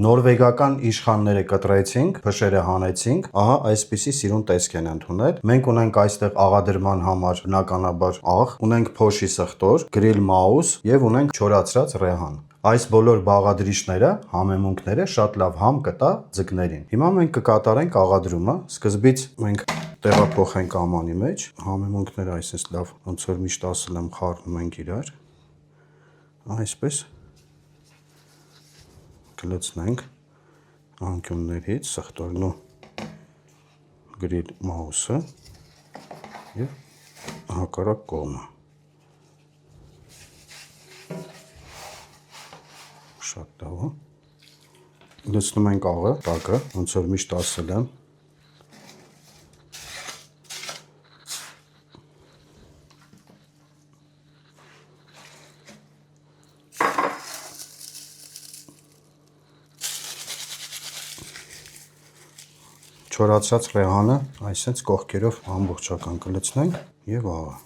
Նորվեգական իշխանները կտրեցինք, փշերը հանեցինք, ահա այսպիսի սիրուն տեսք են ընդունել։ Մենք ունենք այստեղ աղադրման համար բնականաբար աղ, ունենք փոշի սխտոր, գրիլ մաուս եւ ունենք չորացրած ռեհան։ Այս բոլոր բաղադրիչները, համեմունքները շատ լավ համ կտա ձկներին։ Հիմա մենք կկատարենք աղադրումը։ Սկզբից մենք տեղափոխենք ամանի մեջ, համեմունքները այսպես լավ, ոնց որ միշտ ասել եմ, խառնում ենք իրար։ Այսպես կլցնենք անկյուններից սխտորն ու գրիլ մաուսը եւ հակառակ կողմը։ Շատ լավ է։ Լցնում ենք աղը, տակը, ոնց որ միշտ ասել եմ։ Չորացած ռեհանը այսպես կողքերով ամբողջական կլցնենք եւ աղը։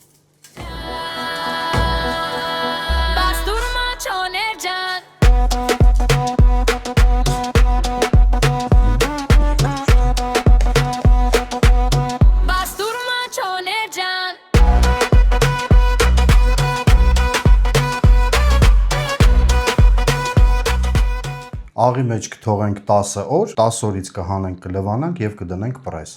Աղի մեջ կթողենք 10 օր, 10 օրից կհանենք, կլվանանք եւ կդնենք պրես։